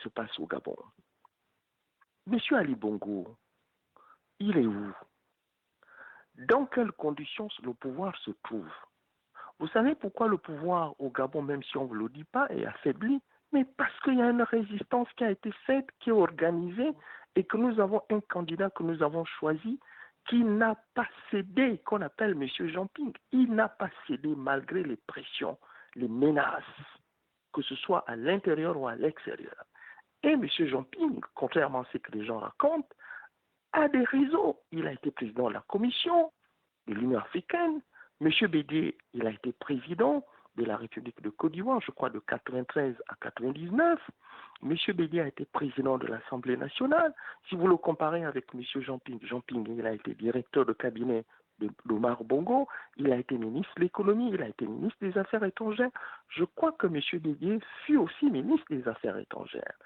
se passe au Gabon. Monsieur Ali Bongo, il est où? Dans quelles conditions le pouvoir se trouve? Vous savez pourquoi le pouvoir au Gabon, même si on ne vous le dit pas, est affaibli? Mais parce qu'il y a une résistance qui a été faite, qui est organisée, et que nous avons un candidat que nous avons choisi qui n'a pas cédé, qu'on appelle M. Jean-Ping. Il n'a pas cédé malgré les pressions, les menaces, que ce soit à l'intérieur ou à l'extérieur. Et M. Jean-Ping, contrairement à ce que les gens racontent, a des réseaux. Il a été président de la commission de l'Union africaine. M. Bédier, il a été président de la République de Côte d'Ivoire, je crois de 93 à 99. M. Bédier a été président de l'Assemblée nationale. Si vous le comparez avec M. Jean-Ping, Jean-Ping, il a été directeur de cabinet d'Omar Bongo, il a été ministre de l'économie, il a été ministre des Affaires étrangères. Je crois que M. Bédier fut aussi ministre des Affaires étrangères.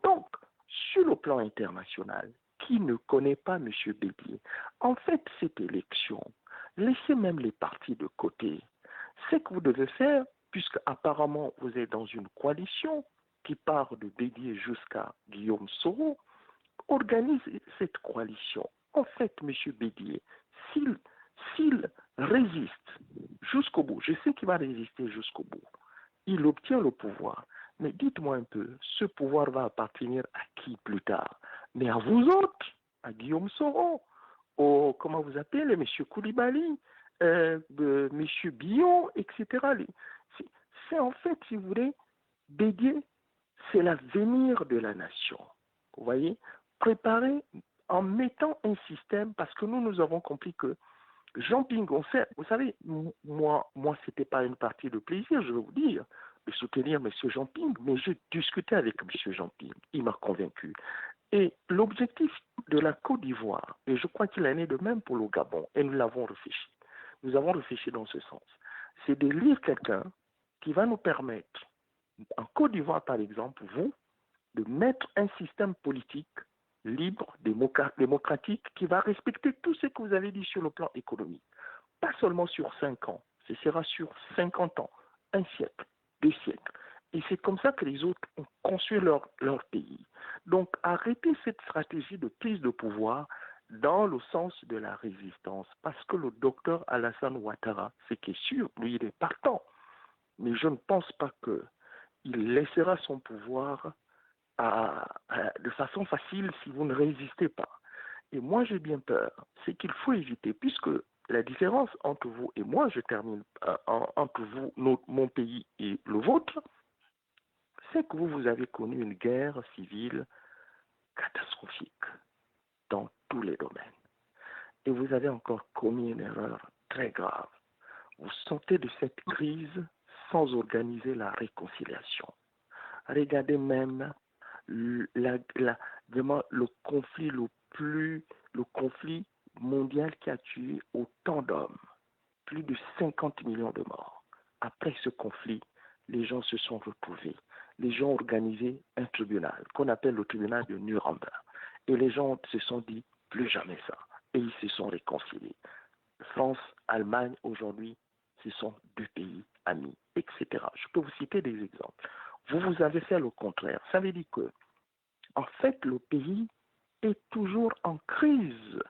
Donc, sur le plan international, qui ne connaît pas M. Bédier? En fait, cette élection, laissez même les partis de côté. Ce que vous devez faire, puisque apparemment vous êtes dans une coalition qui part de Bédier jusqu'à Guillaume Soro, organisez cette coalition. En fait, M. Bédier, s'il résiste jusqu'au bout, je sais qu'il va résister jusqu'au bout, il obtient le pouvoir. Mais dites-moi un peu, ce pouvoir va appartenir à qui plus tard? Mais à vous autres, à Guillaume Soro, comment vous appelez, M. Koulibaly, M. Billon, etc. C'est en fait, si vous voulez, Bédier, c'est l'avenir de la nation. Vous voyez, préparer en mettant un système, parce que nous avons compris que Jean-Ping, vous savez, moi, ce n'était pas une partie de plaisir, je veux vous dire, de soutenir M. Jean-Ping, mais j'ai discuté avec M. Jean-Ping, il m'a convaincu. Et l'objectif de la Côte d'Ivoire, et je crois qu'il en est de même pour le Gabon, et nous l'avons réfléchi, nous avons réfléchi dans ce sens, c'est d'élire quelqu'un qui va nous permettre, en Côte d'Ivoire par exemple, vous, de mettre un système politique libre, démocratique, qui va respecter tout ce que vous avez dit sur le plan économique. Pas seulement sur 5 ans, ce sera sur 50 ans, un siècle, 2 siècles. Et c'est comme ça que les autres ont construit leur pays. Donc, arrêtez cette stratégie de prise de pouvoir dans le sens de la résistance. Parce que le docteur Alassane Ouattara, c'est qui est sûr, lui, il est partant. Mais je ne pense pas qu'il laissera son pouvoir de façon facile si vous ne résistez pas. Et moi, j'ai bien peur. C'est qu'il faut éviter, puisque la différence entre vous et moi, je termine, entre vous, mon pays et le vôtre, c'est que vous avez connu une guerre civile catastrophique dans tous les domaines. Et vous avez encore commis une erreur très grave. Vous sortez de cette crise sans organiser la réconciliation. Regardez même vraiment le conflit mondial qui a tué autant d'hommes, plus de 50 millions de morts. Après ce conflit, les gens se sont retrouvés. Les gens ont organisé un tribunal qu'on appelle le tribunal de Nuremberg. Et les gens se sont dit, plus jamais ça. Et ils se sont réconciliés. France, Allemagne, aujourd'hui, ce sont 2 pays amis, etc. Je peux vous citer des exemples. Vous avez fait le contraire. Ça veut dire que, en fait, le pays est toujours en crise.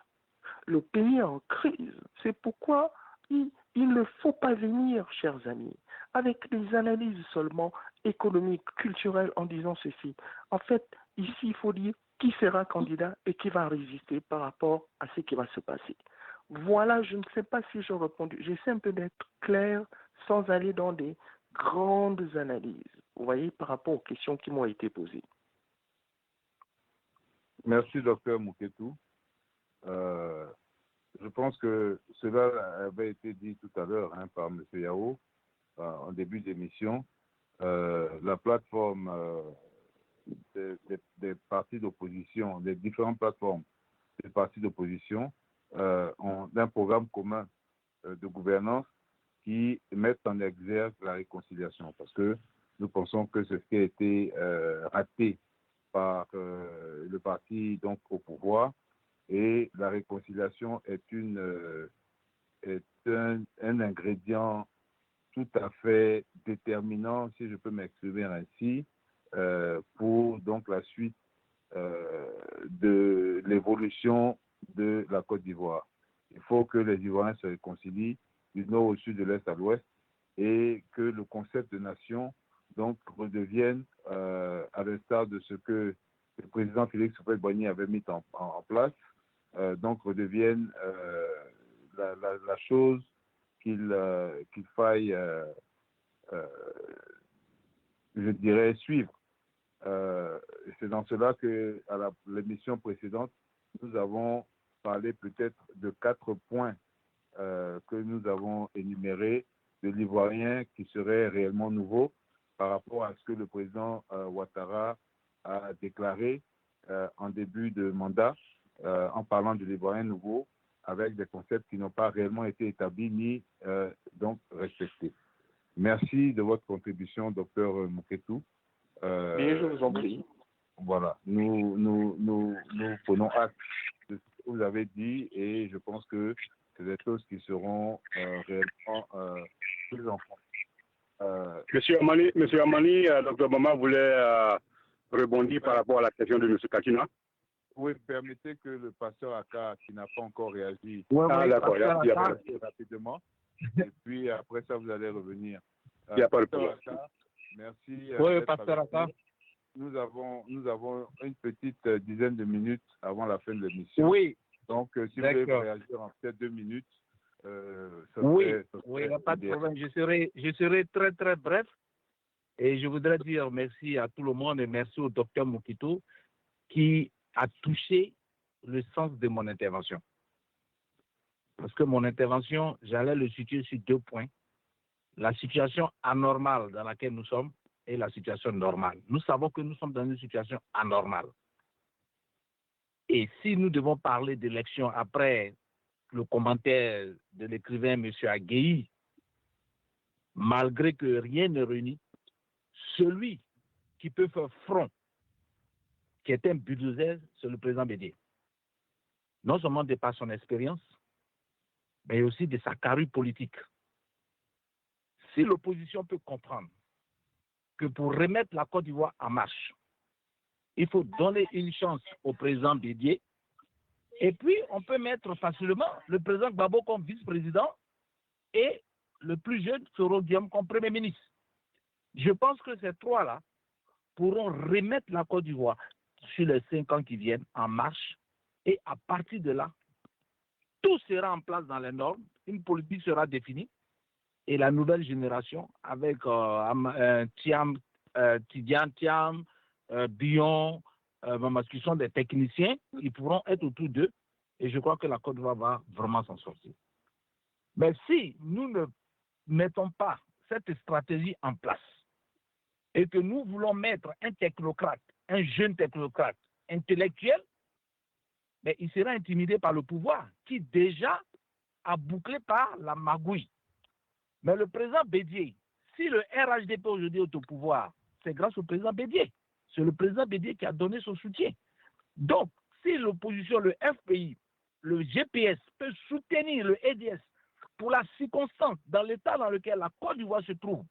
Le pays est en crise. C'est pourquoi il ne faut pas venir, chers amis, avec des analyses seulement économiques, culturelles, en disant ceci. En fait, ici, il faut dire qui sera candidat et qui va résister par rapport à ce qui va se passer. Voilà, je ne sais pas si j'ai répondu. J'essaie un peu d'être clair sans aller dans des grandes analyses, vous voyez, par rapport aux questions qui m'ont été posées. Merci, docteur Mouketou. Je pense que cela avait été dit tout à l'heure par M. Yao en début d'émission. La plateforme des partis d'opposition, des différentes plateformes des partis d'opposition ont un programme commun de gouvernance qui mettent en exergue la réconciliation, parce que nous pensons que c'est ce qui a été raté par le parti donc au pouvoir, et la réconciliation est un ingrédient tout à fait déterminant, si je peux m'exprimer ainsi, pour donc la suite de l'évolution de la Côte d'Ivoire. Il faut que les Ivoiriens se réconcilient du nord au sud, de l'est à l'ouest, et que le concept de nation donc redevienne, à l'instar de ce que le président Félix Houphouët-Boigny avait mis en place, donc redevienne la chose qu'il faille, je dirais, suivre. C'est dans cela que, à l'émission précédente, nous avons parlé peut-être de 4 points que nous avons énumérés de l'Ivoirien qui serait réellement nouveau par rapport à ce que le président Ouattara a déclaré en début de mandat en parlant de l'Ivoirien nouveau avec des concepts qui n'ont pas réellement été établis ni donc respectés. Merci de votre contribution, Dr Mouketou. Bien, je vous en prie. Voilà, nous prenons acte de ce que vous avez dit et je pense que c'est des choses qui seront réellement prises en compte. Monsieur Amani, Dr Bama voulait rebondir par rapport à la question de M. Kakina. Oui, permettez que le pasteur Aka, qui n'a pas encore réagi, d'accord, rapidement. Et puis après ça, vous allez revenir. Il n'y a pas de problème. Merci. Oui, pasteur Aka. Nous avons une petite dizaine de minutes avant la fin de l'émission. Oui. Donc, si vous voulez réagir en peut-être 2 minutes, oui, il n'y a pas de problème. Je serai très, très bref. Et je voudrais dire merci à tout le monde et merci au docteur Mouketou qui a touché le sens de mon intervention. Parce que mon intervention, j'allais le situer sur 2 points. La situation anormale dans laquelle nous sommes et la situation normale. Nous savons que nous sommes dans une situation anormale. Et si nous devons parler d'élection après le commentaire de l'écrivain M. Agueyi, malgré que rien ne réunit, celui qui peut faire front, qui est un bulldozer, c'est le président Bédié. Non seulement de par son expérience, mais aussi de sa carrure politique. Si l'opposition peut comprendre que pour remettre la Côte d'Ivoire en marche, il faut donner une chance au président Bédié, et puis on peut mettre facilement le président Gbagbo comme vice-président et le plus jeune Soro Guillaume comme premier ministre. Je pense que ces 3-là pourront remettre la Côte d'Ivoire sur les 5 ans qui viennent en marche, et à partir de là, tout sera en place dans les normes, une politique sera définie, et la nouvelle génération avec Tidiane Thiam, Bion, qui sont des techniciens, ils pourront être autour d'eux, et je crois que la Côte d'Ivoire va vraiment s'en sortir. Mais si nous ne mettons pas cette stratégie en place, et que nous voulons mettre un technocrate, un jeune technocrate intellectuel, mais il sera intimidé par le pouvoir, qui déjà a bouclé par la magouille. Mais le président Bédié, si le RHDP aujourd'hui est au pouvoir, c'est grâce au président Bédié. C'est le président Bédié qui a donné son soutien. Donc, si l'opposition, le FPI, le GPS peut soutenir le EDS pour la circonstance, dans l'état dans lequel la Côte d'Ivoire se trouve,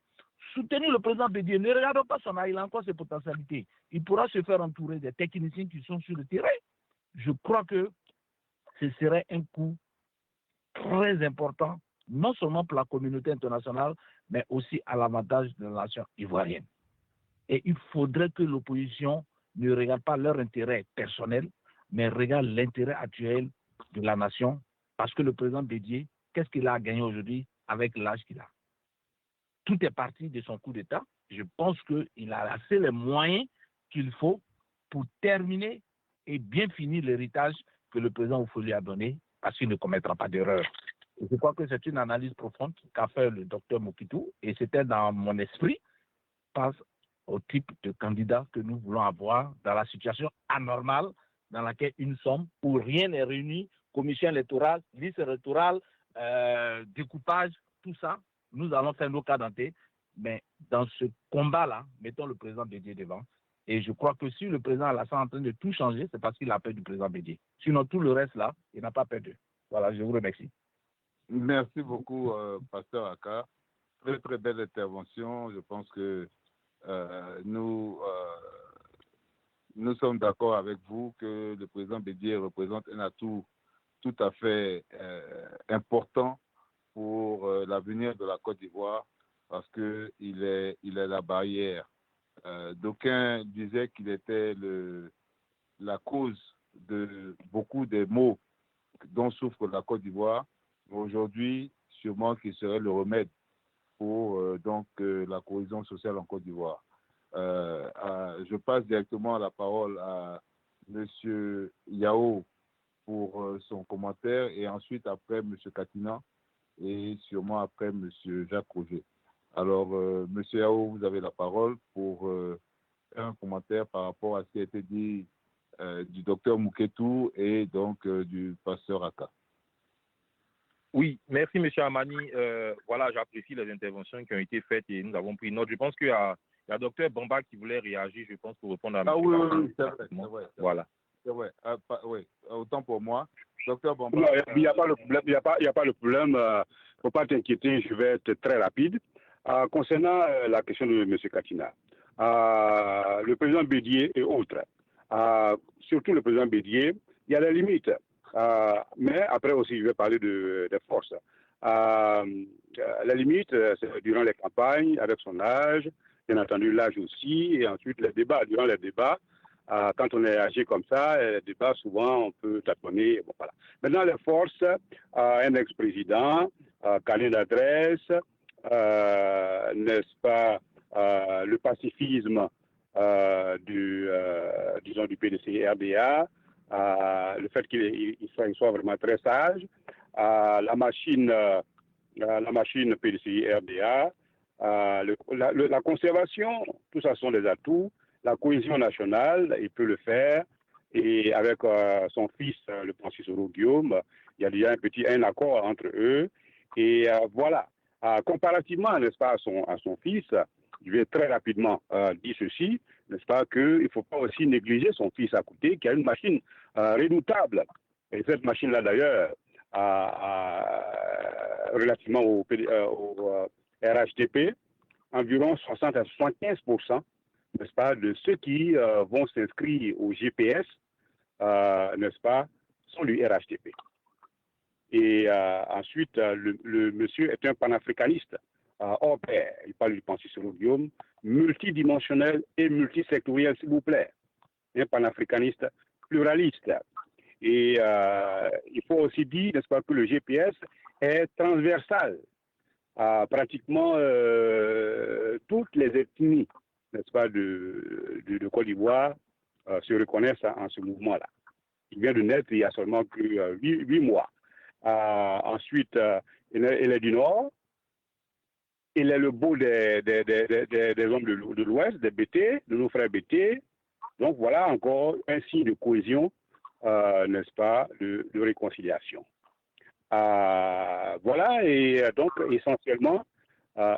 soutenir le président Bédié, ne regardons pas son âge, il a encore ses potentialités. Il pourra se faire entourer des techniciens qui sont sur le terrain. Je crois que ce serait un coup très important, non seulement pour la communauté internationale, mais aussi à l'avantage de la nation ivoirienne. Et il faudrait que l'opposition ne regarde pas leur intérêt personnel, mais regarde l'intérêt actuel de la nation, parce que le président Bédié, qu'est-ce qu'il a gagné aujourd'hui avec l'âge qu'il a? Tout est parti de son coup d'État. Je pense qu'il a assez les moyens qu'il faut pour terminer et bien finir l'héritage que le président Oufoli a donné, parce qu'il ne commettra pas d'erreur. Et je crois que c'est une analyse profonde qu'a fait le docteur Mouketou, et c'était dans mon esprit, face au type de candidat que nous voulons avoir dans la situation anormale dans laquelle nous sommes, où rien n'est réuni, commission électorale, liste électorale, découpage, tout ça. Nous allons faire nos cas dentés, mais dans ce combat-là, mettons le président Bédié devant. Et je crois que si le président Alassane est en train de tout changer, c'est parce qu'il a peur du président Bédié. Sinon, tout le reste là, il n'a pas peur d'eux. Voilà, je vous remercie. Merci beaucoup, pasteur Aka. Très, très belle intervention. Je pense que Nous sommes d'accord avec vous que le président Bédié représente un atout tout à fait important pour l'avenir de la Côte d'Ivoire parce qu'il est la barrière. D'aucuns disaient qu'il était la cause de beaucoup des maux dont souffre la Côte d'Ivoire. Aujourd'hui, sûrement qu'il serait le remède pour la cohésion sociale en Côte d'Ivoire. Je passe directement la parole à M. Yao pour son commentaire et ensuite après M. Katina et sûrement après M. Jacques Roger. Alors, M. Yao, vous avez la parole pour faire un commentaire par rapport à ce qui a été dit du docteur Mouketou et donc du pasteur Aka. Oui, merci M. Amani. Voilà, j'apprécie les interventions qui ont été faites et nous avons pris note. Je pense qu'il y a docteur Bamba qui voulait réagir, je pense, pour répondre à M. Oui, c'est vrai. Voilà. C'est vrai. Oui, autant pour moi. Docteur Bamba. Non, il n'y a pas le problème. Il n'y a pas le problème. Il ne faut pas t'inquiéter, je vais être très rapide. Concernant la question de M. Katina, le président Bédié et autres, surtout le président Bédié, il y a des limites. Mais après aussi, je vais parler des forces. La limite, c'est durant les campagnes, avec son âge, bien entendu l'âge aussi, et ensuite les débats. Durant les débats, quand on est âgé comme ça, les débats, souvent, on peut tâtonner. Bon, voilà. Maintenant, les forces, un ex-président, carnet d'adresse, n'est-ce pas, le pacifisme du PDC-RDA, le fait qu'il soit vraiment très sage, la machine PDCI-RDA, la conservation, tout ça sont des atouts. La cohésion nationale, il peut le faire. Et avec son fils, le Prince Guillaume, il y a déjà un accord entre eux. Et voilà. Comparativement, n'est-ce pas, à son fils, je vais très rapidement dire ceci, n'est-ce pas, qu'il ne faut pas aussi négliger son fils à côté, qui a une machine redoutable. Et cette machine-là, d'ailleurs, relativement au RHTP, environ 60 à 75%, n'est-ce pas, de ceux qui vont s'inscrire au GPS, n'est-ce pas, sont du RHTP. Et ensuite, le monsieur est un panafricaniste hors pair. Il parle du Prince Guillaume, multidimensionnel et multisectoriel, s'il vous plaît. Un panafricaniste pluraliste. Et il faut aussi dire, n'est-ce pas, que le GPS est transversal. Pratiquement toutes les ethnies, n'est-ce pas, de Côte d'Ivoire se reconnaissent en ce mouvement-là. Il vient de naître il y a seulement que 8 mois. Ensuite, il est du Nord. Il est le beau des hommes de l'Ouest, des BT, de nos frères BT. Donc voilà encore un signe de cohésion, n'est-ce pas, de réconciliation. Voilà, et donc essentiellement,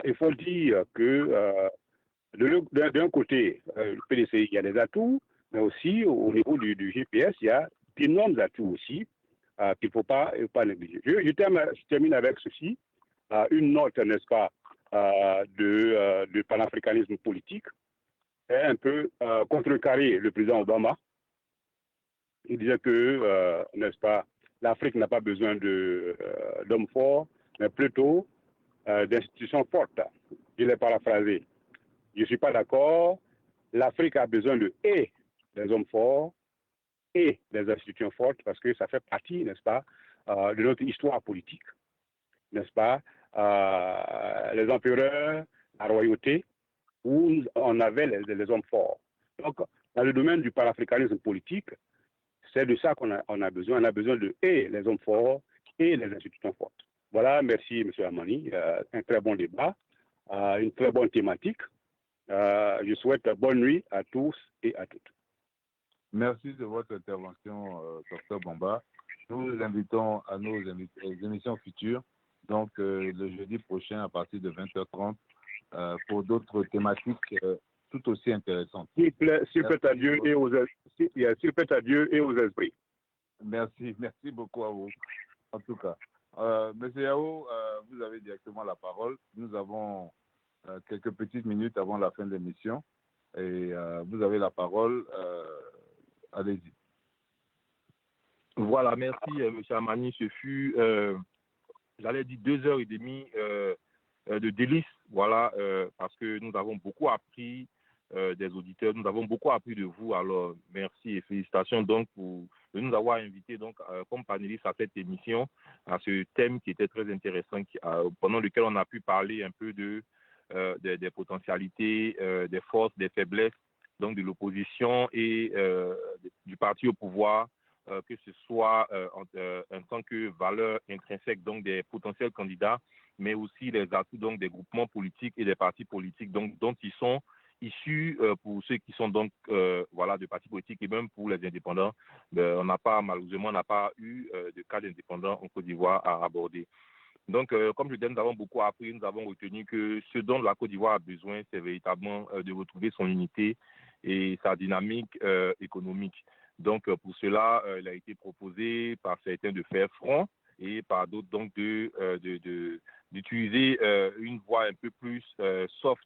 il faut dire que d'un côté, le PDC, il y a des atouts, mais aussi au niveau du GPS, il y a d'énormes atouts aussi qu'il ne faut pas négliger. Je termine avec ceci, une note, n'est-ce pas, de panafricanisme politique, et un peu contrecarrer le président Obama. Il disait que, n'est-ce pas, l'Afrique n'a pas besoin d'hommes forts, mais plutôt d'institutions fortes. Je l'ai paraphrasé. Je ne suis pas d'accord. L'Afrique a besoin des hommes forts et des institutions fortes parce que ça fait partie, n'est-ce pas, de notre histoire politique. N'est-ce pas, les empereurs, la royauté, où on avait les hommes forts. Donc, dans le domaine du panafricanisme politique, c'est de ça qu'on a besoin. On a besoin les hommes forts et les institutions fortes. Voilà, merci M. Amani. Un très bon débat, une très bonne thématique. Je souhaite bonne nuit à tous et à toutes. Merci de votre intervention, Dr Bamba. Nous vous invitons à nos émissions futures, donc le jeudi prochain à partir de 20h30, pour d'autres thématiques tout aussi intéressantes. S'il plaît à Dieu et aux esprits. Merci beaucoup à vous. En tout cas, Monsieur Yao, vous avez directement la parole. Nous avons quelques petites minutes avant la fin de l'émission. Et vous avez la parole. Allez-y. Voilà, merci, M. Amani. Ce fut, j'allais dire, 2h30 de délices, voilà, parce que nous avons beaucoup appris des auditeurs, nous avons beaucoup appris de vous. Alors, merci et félicitations donc de nous avoir invités donc, comme panélistes à cette émission, à ce thème qui était très intéressant, pendant lequel on a pu parler un peu des potentialités, des forces, des faiblesses donc de l'opposition et du parti au pouvoir, que ce soit en tant que valeur intrinsèque donc des potentiels candidats, mais aussi les atouts donc des groupements politiques et des partis politiques donc dont ils sont issus pour ceux qui sont donc voilà de partis politiques et même pour les indépendants. Malheureusement on n'a pas eu de cas d'indépendants en Côte d'Ivoire à aborder. Donc, comme je disais, nous avons beaucoup appris, nous avons retenu que ce dont la Côte d'Ivoire a besoin, c'est véritablement de retrouver son unité et sa dynamique économique. Donc, pour cela, il a été proposé par certains de faire front et par d'autres donc d'utiliser une voie un peu plus soft.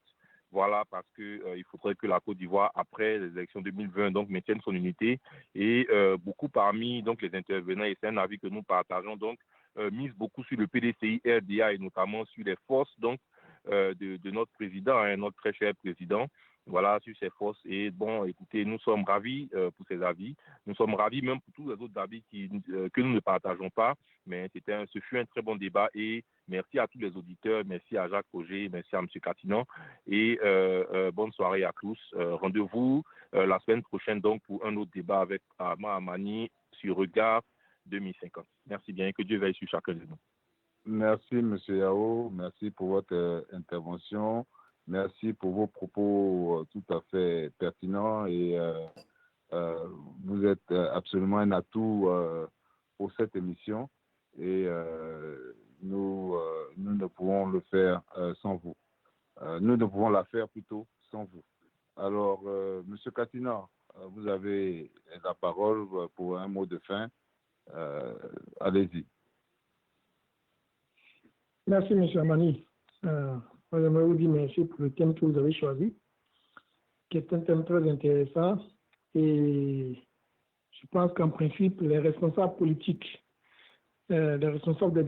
Voilà, parce qu'il faudrait que la Côte d'Ivoire, après les élections 2020, donc maintienne son unité. Et beaucoup parmi donc les intervenants, et c'est un avis que nous partageons, donc mise beaucoup sur le PDCI RDA et notamment sur les forces donc de notre président, notre très cher président. Voilà, sur ces forces. Et bon, écoutez, nous sommes ravis pour ces avis. Nous sommes ravis même pour tous les autres avis que nous ne partageons pas. Mais ce fut un très bon débat. Et merci à tous les auditeurs. Merci à Jacques Roger. Merci à M. Catinan. Et bonne soirée à tous. Rendez-vous la semaine prochaine donc pour un autre débat avec Armand Amani sur Regard 2050. Merci bien. Que Dieu veille sur chacun de nous. Merci, M. Yao. Merci pour votre intervention. Merci pour vos propos tout à fait pertinents et vous êtes absolument un atout pour cette émission et nous ne pouvons le faire sans vous. Nous ne pouvons la faire plutôt sans vous. Alors, M. Katina, vous avez la parole pour un mot de fin. Allez-y. Merci, M. Amani. J'aimerais vous dire merci pour le thème que vous avez choisi, qui est un thème très intéressant. Et je pense qu'en principe, les responsables politiques, les responsables des